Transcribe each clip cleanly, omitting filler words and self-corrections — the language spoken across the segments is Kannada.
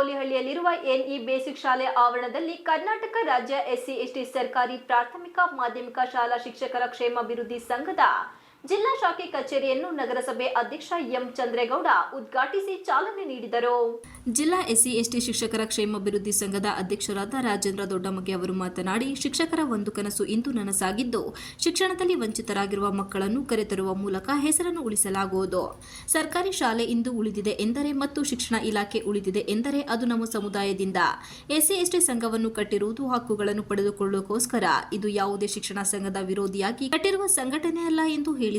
ಗೌಲಿಹಳ್ಳಿಯಲ್ಲಿರುವ ಎನ್ಇ ಬೇಸಿಕ್ ಶಾಲೆ ಆವರಣದಲ್ಲಿ ಕರ್ನಾಟಕ ರಾಜ್ಯ ಎಸ್ಸಿ/ಎಸ್ಟಿ ಸರ್ಕಾರಿ ಪ್ರಾಥಮಿಕ ಮಾಧ್ಯಮಿಕ ಶಾಲಾ ಶಿಕ್ಷಕರ ಕ್ಷೇಮಾಭಿವೃದ್ಧಿ ಸಂಘದ ಜಿಲ್ಲಾ ಶಾಖೆ ಕಚೇರಿಯನ್ನು ನಗರಸಭೆ ಅಧ್ಯಕ್ಷ ಎಂ ಚಂದ್ರೇಗೌಡ ಉದ್ಘಾಟಿಸಿ ಚಾಲನೆ ನೀಡಿದರು. ಜಿಲ್ಲಾ ಎಸ್ಸಿ/ಎಸ್ಟಿ ಶಿಕ್ಷಕರ ಕ್ಷೇಮಾಭಿವೃದ್ಧಿ ಸಂಘದ ಅಧ್ಯಕ್ಷರಾದ ರಾಜೇಂದ್ರ ದೊಡ್ಡಮಗೆ ಅವರು ಮಾತನಾಡಿ, ಶಿಕ್ಷಕರ ಒಂದು ಕನಸು ಇಂದು ನನಸಾಗಿದ್ದು, ಶಿಕ್ಷಣದಲ್ಲಿ ವಂಚಿತರಾಗಿರುವ ಮಕ್ಕಳನ್ನು ಕರೆತರುವ ಮೂಲಕ ಹೆಸರನ್ನು ಉಳಿಸಲಾಗುವುದು. ಸರ್ಕಾರಿ ಶಾಲೆ ಇಂದು ಉಳಿದಿದೆ ಎಂದರೆ ಮತ್ತು ಶಿಕ್ಷಣ ಇಲಾಖೆ ಉಳಿದಿದೆ ಎಂದರೆ ಅದು ನಮ್ಮ ಸಮುದಾಯದಿಂದ ಎಸ್ಸಿ/ಎಸ್ಟಿ ಸಂಘವನ್ನು ಕಟ್ಟಿರುವುದು ಹಕ್ಕುಗಳನ್ನು ಪಡೆದುಕೊಳ್ಳುವುದಕ್ಕೋಸ್ಕರ. ಇದು ಯಾವುದೇ ಶಿಕ್ಷಣ ಸಂಘದ ವಿರೋಧಿಯಾಗಿ ಕಟ್ಟಿರುವ ಸಂಘಟನೆ ಅಲ್ಲ ಎಂದು ಹೇಳಿದರು.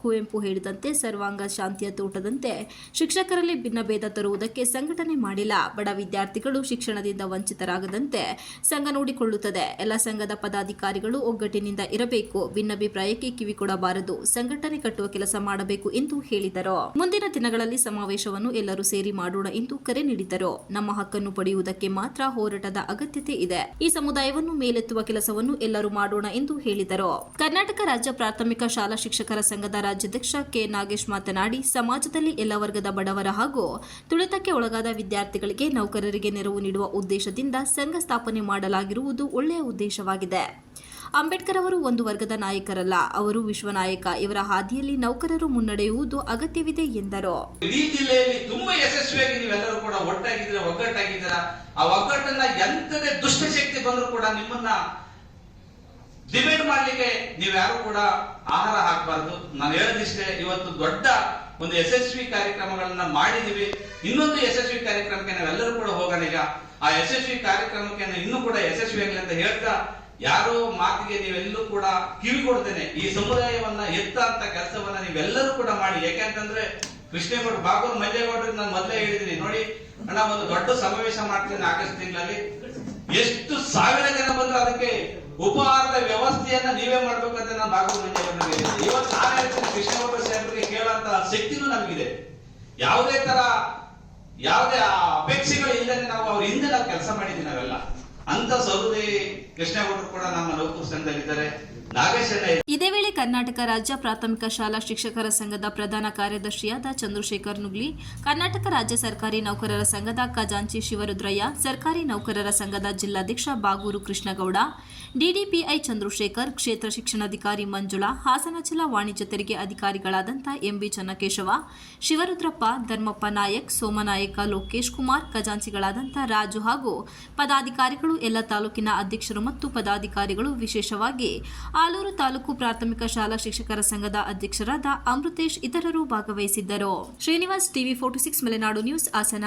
ಕುವೆಂಪು ಹೇಳಿದಂತೆ ಸರ್ವಾಂಗ ಶಾಂತಿಯ ತೋಟದಂತೆ ಶಿಕ್ಷಕರಲ್ಲಿ ಭಿನ್ನಭೇದ ತರುವುದಕ್ಕೆ ಸಂಘಟನೆ ಮಾಡಿಲ್ಲ. ಬಡ ವಿದ್ಯಾರ್ಥಿಗಳು ಶಿಕ್ಷಣದಿಂದ ವಂಚಿತರಾಗದಂತೆ ಸಂಘ ನೋಡಿಕೊಳ್ಳುತ್ತದೆ. ಎಲ್ಲ ಸಂಘದ ಪದಾಧಿಕಾರಿಗಳು ಒಗ್ಗಟ್ಟಿನಿಂದ ಇರಬೇಕು. ಭಿನ್ನಾಭಿಪ್ರಾಯಕ್ಕೆ ಕಿವಿ ಕೊಡಬಾರದು. ಸಂಘಟನೆ ಕಟ್ಟುವ ಕೆಲಸ ಮಾಡಬೇಕು ಎಂದು ಹೇಳಿದರು. ಮುಂದಿನ ದಿನಗಳಲ್ಲಿ ಸಮಾವೇಶವನ್ನು ಎಲ್ಲರೂ ಸೇರಿ ಮಾಡೋಣ ಎಂದು ಕರೆ ನೀಡಿದರು. ನಮ್ಮ ಹಕ್ಕನ್ನು ಪಡೆಯುವುದಕ್ಕೆ ಮಾತ್ರ ಹೋರಾಟದ ಅಗತ್ಯತೆ ಇದೆ. ಈ ಸಮುದಾಯವನ್ನು ಮೇಲೆತ್ತುವ ಕೆಲಸವನ್ನು ಎಲ್ಲರೂ ಮಾಡೋಣ ಎಂದು ಹೇಳಿದರು. ಕರ್ನಾಟಕ ರಾಜ್ಯ ಪ್ರಾಥಮಿಕ ಶಾಲಾ ಶಿಕ್ಷಕರ ಸಂಘದ ರಾಜ್ಯಾಧ್ಯಕ್ಷ ಕೆ ನಾಗೇಶ್ ಮಾತನಾಡಿ, ಸಮಾಜದಲ್ಲಿ ಎಲ್ಲ ವರ್ಗದ ಬಡವರ ಹಾಗೂ ತುಳಿತಕ್ಕೆ ಒಳಗಾದ ವಿದ್ಯಾರ್ಥಿಗಳಿಗೆ, ನೌಕರರಿಗೆ ನೆರವು ನೀಡುವ ಉದ್ದೇಶದಿಂದ ಸಂಘ ಸ್ಥಾಪನೆ ಮಾಡಲಾಗಿರುವುದು ಒಳ್ಳೆಯ ಉದ್ದೇಶವಾಗಿದೆ. ಅಂಬೇಡ್ಕರ್ ಅವರು ಒಂದು ವರ್ಗದ ನಾಯಕರಲ್ಲ, ಅವರು ವಿಶ್ವ ನಾಯಕ. ಇವರ ಹಾದಿಯಲ್ಲಿ ನೌಕರರು ಮುನ್ನಡೆಯುವುದು ಅಗತ್ಯವಿದೆ ಎಂದರು. ಇಡೀ ಜಿಲ್ಲೆಯಲ್ಲಿ ತುಂಬಾ ಯಶಸ್ವಿಯಾಗಿ ನೀವೆಲ್ಲರೂ ಕೂಡ ಒಟ್ಟಾಗಿದ್ದೀರಾ, ಒಗ್ಗಟ್ಟಾಗಿದ್ದೀರಾ. ಆ ಒಗ್ಗಟ್ಟನ್ನ ಎಂತದೇ ದುಷ್ಟಶಕ್ತಿ ಬಂದರೂ ಕೂಡ ನಿಮ್ಮನ್ನ ಡಿಬೇಟ್ ಮಾಡ್ಲಿಕ್ಕೆ ನೀವ್ಯಾರು ಕೂಡ ಆಹಾರ ಹಾಕಬಾರದು. ನಾನು ಹೇಳದಿಷ್ಟೇ, ಇವತ್ತು ದೊಡ್ಡ ಒಂದು ಯಶಸ್ವಿ ಕಾರ್ಯಕ್ರಮಗಳನ್ನ ಮಾಡಿದೀವಿ. ಇನ್ನೊಂದು ಯಶಸ್ವಿ ಕಾರ್ಯಕ್ರಮಕ್ಕೆ ನಾವೆಲ್ಲರೂ ಕೂಡ ಹೋಗೋಣ. ಈಗ ಆ ಯಶಸ್ವಿ ಕಾರ್ಯಕ್ರಮಕ್ಕೆ ಇನ್ನೂ ಕೂಡ ಯಶಸ್ವಿಯಾಗಲಿ ಅಂತ ಹೇಳ್ತಾ, ಯಾರೋ ಮಾತಿಗೆ ನೀವೆಲ್ಲೂ ಕೂಡ ಕಿವಿ ಕೊಡ್ತೇನೆ. ಈ ಸಮುದಾಯವನ್ನ ಎತ್ತಂತ ಕೆಲಸವನ್ನ ನೀವೆಲ್ಲರೂ ಕೂಡ ಮಾಡಿ. ಯಾಕೆಂತಂದ್ರೆ ಕೃಷ್ಣೇಗೌಡ ಬಾಗೂರು ಮಂಜೇಗೌಡರಿಗೆ ನಾನು ಮೊದಲೇ ಹೇಳಿದೀನಿ, ನೋಡಿ ಅಣ್ಣ, ಒಂದು ದೊಡ್ಡ ಸಮಾವೇಶ ಮಾಡ್ತೀನಿ ಆಗಸ್ಟ್ ತಿಂಗಳಲ್ಲಿ. ಎಷ್ಟು ಸಾವಿರ ಜನ ಬಂದ್ರು ಅದಕ್ಕೆ ಉಪಹಾರದ ವ್ಯವಸ್ಥೆಯನ್ನ ನೀವೇ ಮಾಡ್ಬೇಕಂತ ನಾನು ಬಾಗೂರು ಮಂಜೇಗೌಡರಿಗೆ ಹೇಳಿದ್ದೀನಿ. ಇವತ್ತು ನಾನು ಹೇಳ್ತೀನಿ, ಕೃಷ್ಣೇಗೌಡ ಸಾಹೇಬರಿಗೆ ಕೇಳುವಂತ ಶಕ್ತಿನೂ ನಮಗಿದೆ. ಯಾವುದೇ ಅಪೇಕ್ಷೆಗಳು ಇಲ್ಲದೆ ನಾವು ಅವ್ರ ಹಿಂದೆ ನಾವು ಕೆಲಸ ಮಾಡಿದ್ವಿ. ನಾವೆಲ್ಲ ಅಂತ ಸೌದಿ ಕೃಷ್ಣೇಗೌಡರು ಕೂಡ ನಮ್ಮ ನೌಕರ ಸಂಘದಲ್ಲಿದ್ದಾರೆ. ಇದೇ ವೇಳೆ ಕರ್ನಾಟಕ ರಾಜ್ಯ ಪ್ರಾಥಮಿಕ ಶಾಲಾ ಶಿಕ್ಷಕರ ಸಂಘದ ಪ್ರಧಾನ ಕಾರ್ಯದರ್ಶಿಯಾದ ಚಂದ್ರಶೇಖರ್ ನುಗ್ಲಿ, ಕರ್ನಾಟಕ ರಾಜ್ಯ ಸರ್ಕಾರಿ ನೌಕರರ ಸಂಘದ ಖಜಾಂಚಿ ಶಿವರುದ್ರಯ್ಯ, ಸರ್ಕಾರಿ ನೌಕರರ ಸಂಘದ ಜಿಲ್ಲಾಧ್ಯಕ್ಷ ಬಾಗೂರು ಕೃಷ್ಣಗೌಡ, ಡಿಡಿಪಿಐ ಚಂದ್ರಶೇಖರ್, ಕ್ಷೇತ್ರ ಶಿಕ್ಷಣಾಧಿಕಾರಿ ಮಂಜುಳಾ, ಹಾಸನ ಜಿಲ್ಲಾ ವಾಣಿಜ್ಯ ತೆರಿಗೆ ಅಧಿಕಾರಿಗಳಾದಂಥ ಎಂಬಿ ಚನ್ನಕೇಶವ, ಶಿವರುದ್ರಪ್ಪ, ಧರ್ಮಪ್ಪ ನಾಯಕ್, ಸೋಮನಾಯಕ, ಲೋಕೇಶ್ ಕುಮಾರ್, ಖಜಾಂಚಿಗಳಾದಂಥ ರಾಜು ಹಾಗೂ ಪದಾಧಿಕಾರಿಗಳು, ಎಲ್ಲ ತಾಲೂಕಿನ ಅಧ್ಯಕ್ಷರು ಮತ್ತು ಪದಾಧಿಕಾರಿಗಳು, ವಿಶೇಷವಾಗಿ ಆಲೂರು ತಾಲೂಕು ಪ್ರಾಥಮಿಕ ಶಾಲಾ ಶಿಕ್ಷಕರ ಸಂಘದ ಅಧ್ಯಕ್ಷರಾದ ಅಮೃತೇಶ್ ಇತರರು ಭಾಗವಹಿಸಿದ್ದರು. Srinivas, TV 46 Malenadu news, Hassan.